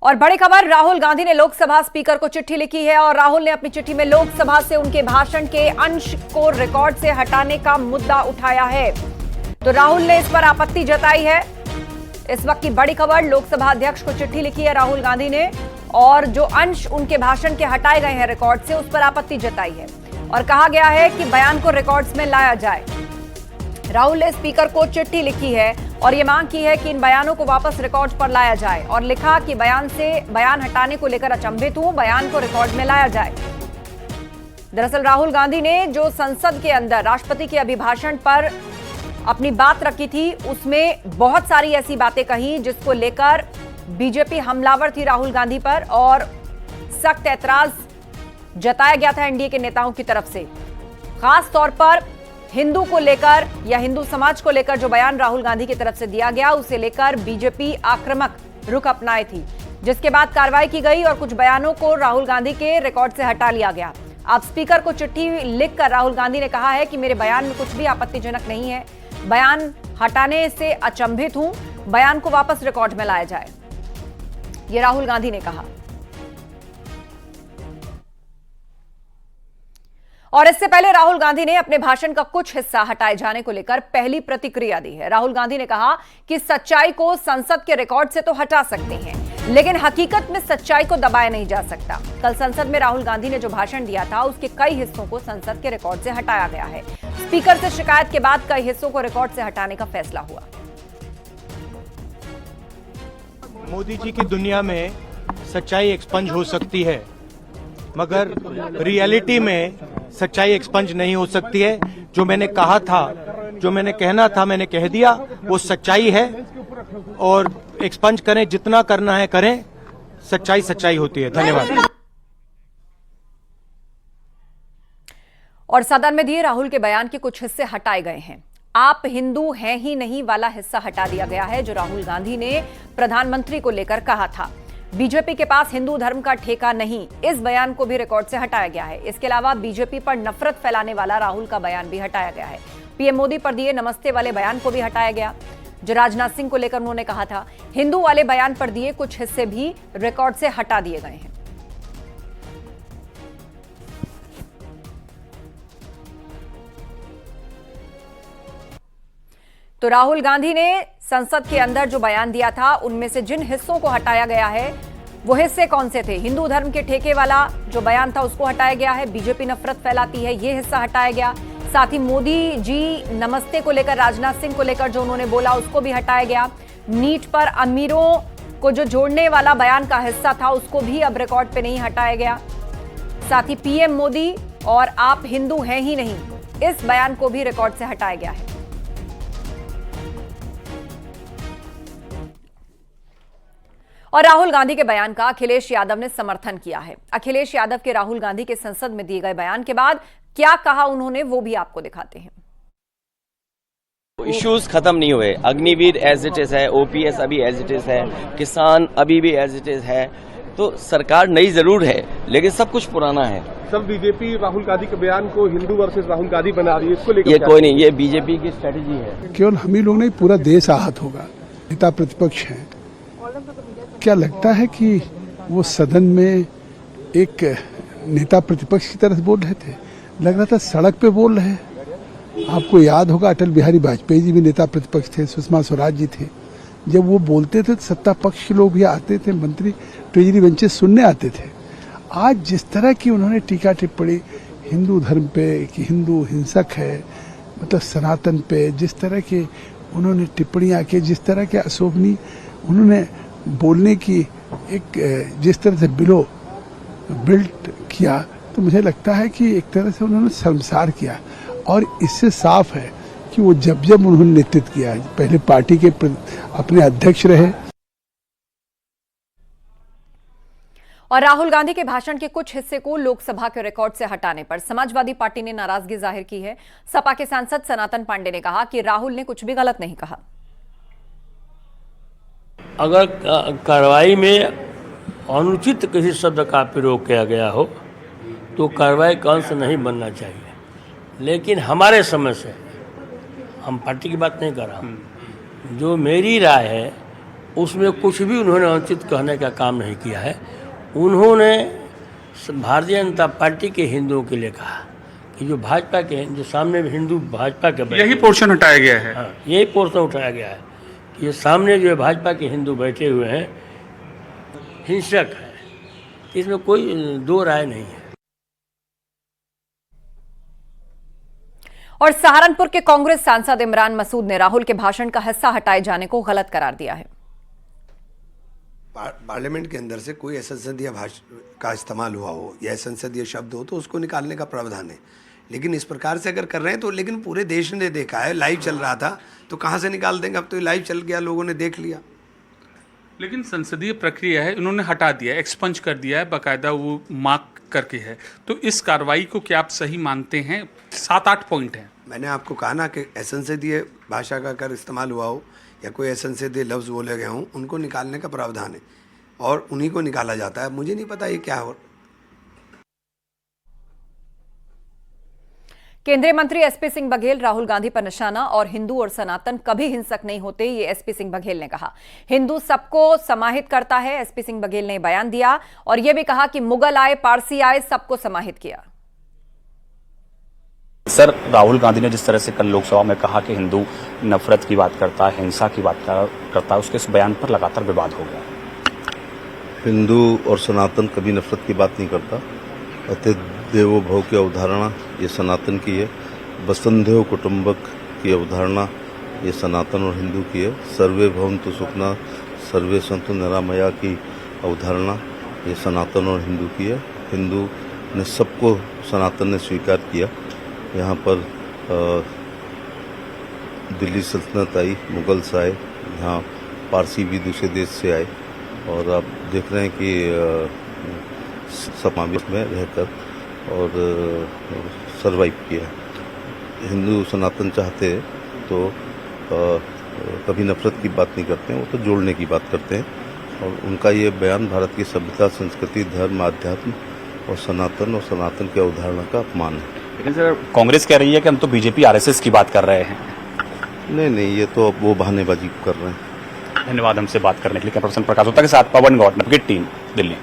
और बड़ी खबर, राहुल गांधी ने लोकसभा स्पीकर को चिट्ठी लिखी है और राहुल ने अपनी चिट्ठी में लोकसभा से उनके भाषण के अंश को रिकॉर्ड से हटाने का मुद्दा उठाया है। तो राहुल ने इस पर आपत्ति जताई है। इस वक्त की बड़ी खबर, लोकसभा अध्यक्ष को चिट्ठी लिखी है राहुल गांधी ने और जो अंश उनके भाषण के हटाए गए हैं रिकॉर्ड से, उस पर आपत्ति जताई है और कहा गया है कि बयान को रिकॉर्ड्स में लाया जाए। राहुल ने स्पीकर को चिट्ठी लिखी है और ये मांग की है कि इन बयानों को वापस रिकॉर्ड पर लाया जाए और लिखा कि बयान हटाने को लेकर अचंभित हूं, बयान को रिकॉर्ड में लाया जाए। दरअसल राहुल गांधी ने जो संसद के अंदर राष्ट्रपति के अभिभाषण पर अपनी बात रखी थी, उसमें बहुत सारी ऐसी बातें कही जिसको लेकर बीजेपी हमलावर थी राहुल गांधी पर और सख्त ऐतराज जताया गया था एनडीए के नेताओं की तरफ से। खास तौर पर हिंदू को लेकर या हिंदू समाज को लेकर जो बयान राहुल गांधी की तरफ से दिया गया, उसे लेकर बीजेपी आक्रामक रुख अपनाए थी, जिसके बाद कार्रवाई की गई और कुछ बयानों को राहुल गांधी के रिकॉर्ड से हटा लिया गया। अब स्पीकर को चिट्ठी लिखकर राहुल गांधी ने कहा है कि मेरे बयान में कुछ भी आपत्तिजनक नहीं है, बयान हटाने से अचंभित हूं, बयान को वापस रिकॉर्ड में लाया जाए, यह राहुल गांधी ने कहा। और इससे पहले राहुल गांधी ने अपने भाषण का कुछ हिस्सा हटाए जाने को लेकर पहली प्रतिक्रिया दी है। राहुल गांधी ने कहा कि सच्चाई को संसद के रिकॉर्ड से तो हटा सकते हैं, लेकिन हकीकत में सच्चाई को दबाया नहीं जा सकता। कल संसद में राहुल गांधी ने जो भाषण दिया था, उसके कई हिस्सों को संसद के रिकॉर्ड से हटाया गया है। स्पीकर से शिकायत के बाद कई हिस्सों को रिकॉर्ड से हटाने का फैसला हुआ। मोदी जी की दुनिया में सच्चाई एक्सपंज हो सकती है, मगर रियलिटी में सच्चाई एक्सपंज नहीं हो सकती है। जो मैंने कहा था, जो मैंने कहना था, मैंने कह दिया, वो सच्चाई है और एक्सपंज करें, जितना करना है करें, सच्चाई सच्चाई होती है। धन्यवाद। और सदन में दिए राहुल के बयान के कुछ हिस्से हटाए गए हैं। आप हिंदू हैं ही नहीं वाला हिस्सा हटा दिया गया है, जो राहुल गांधी ने प्रधानमंत्री को लेकर कहा था। बीजेपी के पास हिंदू धर्म का ठेका नहीं, इस बयान को भी रिकॉर्ड से हटाया गया है। इसके अलावा बीजेपी पर नफरत फैलाने वाला राहुल का बयान भी हटाया गया है। पीएम मोदी पर दिए नमस्ते वाले बयान को भी हटाया गया, जो राजनाथ सिंह को लेकर उन्होंने कहा था। हिंदू वाले बयान पर दिए कुछ हिस्से भी रिकॉर्ड से हटा दिए गए हैं। तो राहुल गांधी ने संसद के अंदर जो बयान दिया था, उनमें से जिन हिस्सों को हटाया गया है, वो हिस्से कौन से थे? हिंदू धर्म के ठेके वाला जो बयान था, उसको हटाया गया है। बीजेपी नफरत फैलाती है, ये हिस्सा हटाया गया। साथ ही मोदी जी नमस्ते को लेकर, राजनाथ सिंह को लेकर जो उन्होंने बोला, उसको भी हटाया गया। नीट पर अमीरों को जो जोड़ने वाला बयान का हिस्सा था, उसको भी अब रिकॉर्ड पे नहीं हटाया गया। साथ ही पीएम मोदी और आप हिंदू हैं ही नहीं, इस बयान को भी रिकॉर्ड से हटाया गया है। और राहुल गांधी के बयान का अखिलेश यादव ने समर्थन किया है। अखिलेश यादव के राहुल गांधी के संसद में दिए गए बयान के बाद क्या कहा उन्होंने, वो भी आपको दिखाते हैं। इश्यूज खत्म नहीं हुए। अग्निवीर एज इट इज है, ओपीएस अभी एज इट इज है, किसान अभी भी एज इट इज है। तो सरकार नई जरूर है, लेकिन सब कुछ पुराना है। सब बीजेपी राहुल गांधी के बयान को हिंदू वर्सेस राहुल गांधी बना रही है, इसको लेकर ये कोई नहीं, ये बीजेपी की स्ट्रेटेजी है। केवल हम ही लोग नहीं, पूरा देश आहत होगा। नेता प्रतिपक्ष हैं, क्या लगता है कि वो सदन में एक नेता प्रतिपक्ष की तरह बोल रहे थे? लग रहा था सड़क पे बोल रहे हैं। आपको याद होगा, अटल बिहारी वाजपेयी जी भी नेता प्रतिपक्ष थे, सुषमा स्वराज जी थे। जब वो बोलते थे तो सत्ता पक्ष के लोग भी आते थे, मंत्री ट्रेजरी बेंचेस सुनने आते थे। आज जिस तरह की उन्होंने टीका टिप्पणी हिंदू धर्म पे कि हिंदू हिंसक है, मतलब सनातन पे जिस तरह के उन्होंने टिप्पणियां की, जिस तरह के अशोभनीय उन्होंने बोलने की एक जिस तरह से बिल्ट किया, तो मुझे लगता है कि एक तरह से उन्होंने शर्मसार किया। और इससे साफ है कि वो जब उन्होंने नेतृत्व किया, पहले पार्टी के अपने अध्यक्ष रहे। और राहुल गांधी के भाषण के कुछ हिस्से को लोकसभा के रिकॉर्ड से हटाने पर समाजवादी पार्टी ने नाराजगी जाहिर की है। सपा के सांसद सनातन पांडे ने कहा कि राहुल ने कुछ भी गलत नहीं कहा। अगर कार्रवाई में अनुचित किसी शब्द का प्रयोग किया गया हो तो कार्रवाई का अंश नहीं बनना चाहिए, लेकिन हमारे समझ से, हम पार्टी की बात नहीं कर रहा हूँ, जो मेरी राय है उसमें कुछ भी उन्होंने अनुचित कहने का काम नहीं किया है। उन्होंने भारतीय जनता पार्टी के हिंदुओं के लिए कहा कि जो भाजपा के, जो सामने हिंदू भाजपा के बैठे, यही पोर्शन हटाया गया है। हाँ, यही पोर्शन उठाया गया है कि ये सामने जो भाजपा के हिंदू बैठे हुए हैं हिंसक है, इसमें कोई दो राय नहीं है। और सहारनपुर के कांग्रेस सांसद इमरान मसूद ने राहुल के भाषण का हिस्सा हटाए जाने को गलत करार दिया है। पार्लियामेंट के अंदर से कोई संसदीय भाषा का इस्तेमाल हुआ हो या संसदीय शब्द हो तो उसको निकालने का प्रावधान है, लेकिन इस प्रकार से अगर कर रहे हैं तो, लेकिन पूरे देश ने देखा है, लाइव चल रहा था तो कहाँ से निकाल देंगे, अब तो लाइव चल गया, लोगों ने देख लिया। लेकिन संसदीय प्रक्रिया है, इन्होंने हटा दिया, एक्सपंज कर दिया है, बाकायदा वो मार्क करके है, तो इस कार्रवाई को क्या आप सही मानते हैं? 7-8 पॉइंट हैं। मैंने आपको कहा ना कि असंसदीय भाषा का अगर इस्तेमाल हुआ हो या कोई असंसदीय लफ्ज़ बोले गए हों, उनको निकालने का प्रावधान है और उन्हीं को निकाला जाता है। मुझे नहीं पता ये क्या हो। केंद्रीय मंत्री एसपी सिंह बघेल राहुल गांधी पर निशाना और हिंदू और सनातन कभी हिंसक नहीं होते, ये एसपी सिंह बघेल ने कहा। हिंदू सबको समाहित करता है, एसपी सिंह बघेल ने बयान दिया और यह भी कहा कि मुगल आए, पारसी आए, सबको समाहित किया। सर, राहुल गांधी ने जिस तरह से कल लोकसभा में कहा कि हिंदू नफरत की बात करता है, हिंसा की बात करता है, उसके इस बयान पर लगातार विवाद हो गया। हिंदू और सनातन कभी नफरत की बात नहीं करता। अतः देवो भव की अवधारणा ये सनातन की है, वसुधैव कुटुंबक की अवधारणा ये सनातन और हिंदू की है, सर्वे भवन्तु सुखिनः सर्वे सन्तु निरामया की अवधारणा ये सनातन और हिंदू की है। हिंदू ने सबको सनातन ने स्वीकार किया। यहाँ पर दिल्ली सल्तनत आई, मुगल्स आए, यहाँ पारसी भी दूसरे देश से आए और आप देख रहे हैं कि समावेश में रहकर और सरवाइव किया। हिंदू सनातन चाहते हैं तो कभी नफरत की बात नहीं करते हैं, वो तो जोड़ने की बात करते हैं और उनका ये बयान भारत की सभ्यता, संस्कृति, धर्म, आध्यात्म और सनातन की अवधारणा का अपमान है। लेकिन सर, कांग्रेस कह रही है कि हम तो बीजेपी आरएसएस की बात कर रहे हैं। नहीं, ये तो अब वो बहानेबाजी कर रहे हैं। धन्यवाद हमसे बात करने के लिए। कैमरा पर्सन प्रकाश गुप्ता के साथ पवन गौड़, नवगेट टीम, दिल्ली।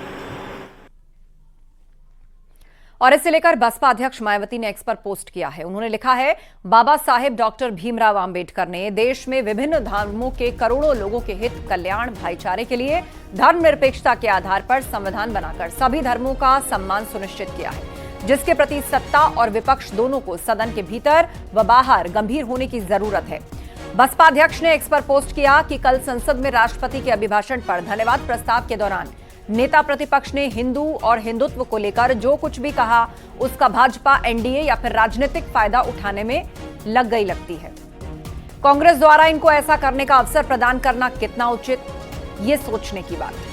और इसे लेकर बसपा अध्यक्ष मायावती ने एक्स पर पोस्ट किया है। उन्होंने लिखा है, बाबा साहेब डॉक्टर भीमराव अंबेडकर ने देश में विभिन्न धर्मों के करोड़ों लोगों के हित, कल्याण, भाईचारे के लिए धर्मनिरपेक्षता के आधार पर संविधान बनाकर सभी धर्मों का सम्मान सुनिश्चित किया है, जिसके प्रति सत्ता और विपक्ष दोनों को सदन के भीतर व बाहर गंभीर होने की जरूरत है। बसपा अध्यक्ष ने एक्स पर पोस्ट किया कि कल संसद में राष्ट्रपति के अभिभाषण पर धन्यवाद प्रस्ताव के दौरान नेता प्रतिपक्ष ने हिंदू और हिंदुत्व को लेकर जो कुछ भी कहा, उसका भाजपा, एनडीए या फिर राजनीतिक फायदा उठाने में लग गई लगती है। कांग्रेस द्वारा इनको ऐसा करने का अवसर प्रदान करना कितना उचित, ये सोचने की बात है।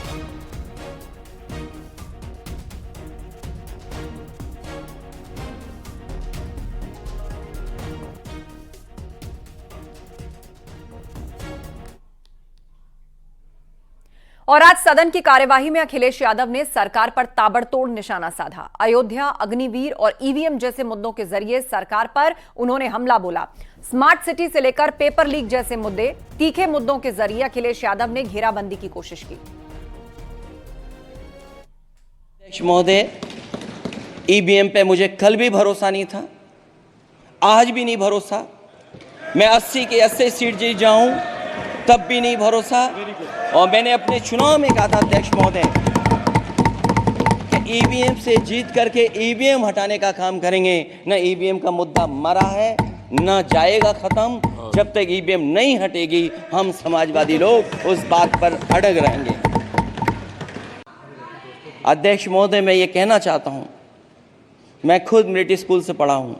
और आज सदन की कार्यवाही में अखिलेश यादव ने सरकार पर ताबड़तोड़ निशाना साधा। अयोध्या, अग्निवीर और ईवीएम जैसे मुद्दों के जरिए सरकार पर उन्होंने हमला बोला। स्मार्ट सिटी से लेकर पेपर लीक जैसे मुद्दे, तीखे मुद्दों के जरिए अखिलेश यादव ने घेराबंदी की कोशिश की। अध्यक्ष महोदय, ईवीएम पे मुझे कल भी भरोसा नहीं था, आज भी नहीं भरोसा। मैं 80 की 80 सीट जीत जाऊं तब भी नहीं भरोसा। और मैंने अपने चुनाव में कहा था अध्यक्ष महोदय कि ईवीएम से जीत करके ईवीएम हटाने का काम करेंगे। न ईवीएम का मुद्दा मरा है, न जाएगा खत्म। जब तक ईवीएम नहीं हटेगी हम समाजवादी लोग उस बात पर अड़ग रहेंगे। अध्यक्ष महोदय, मैं ये कहना चाहता हूं, मैं खुद मिलिट्री स्कूल से पढ़ा हूं।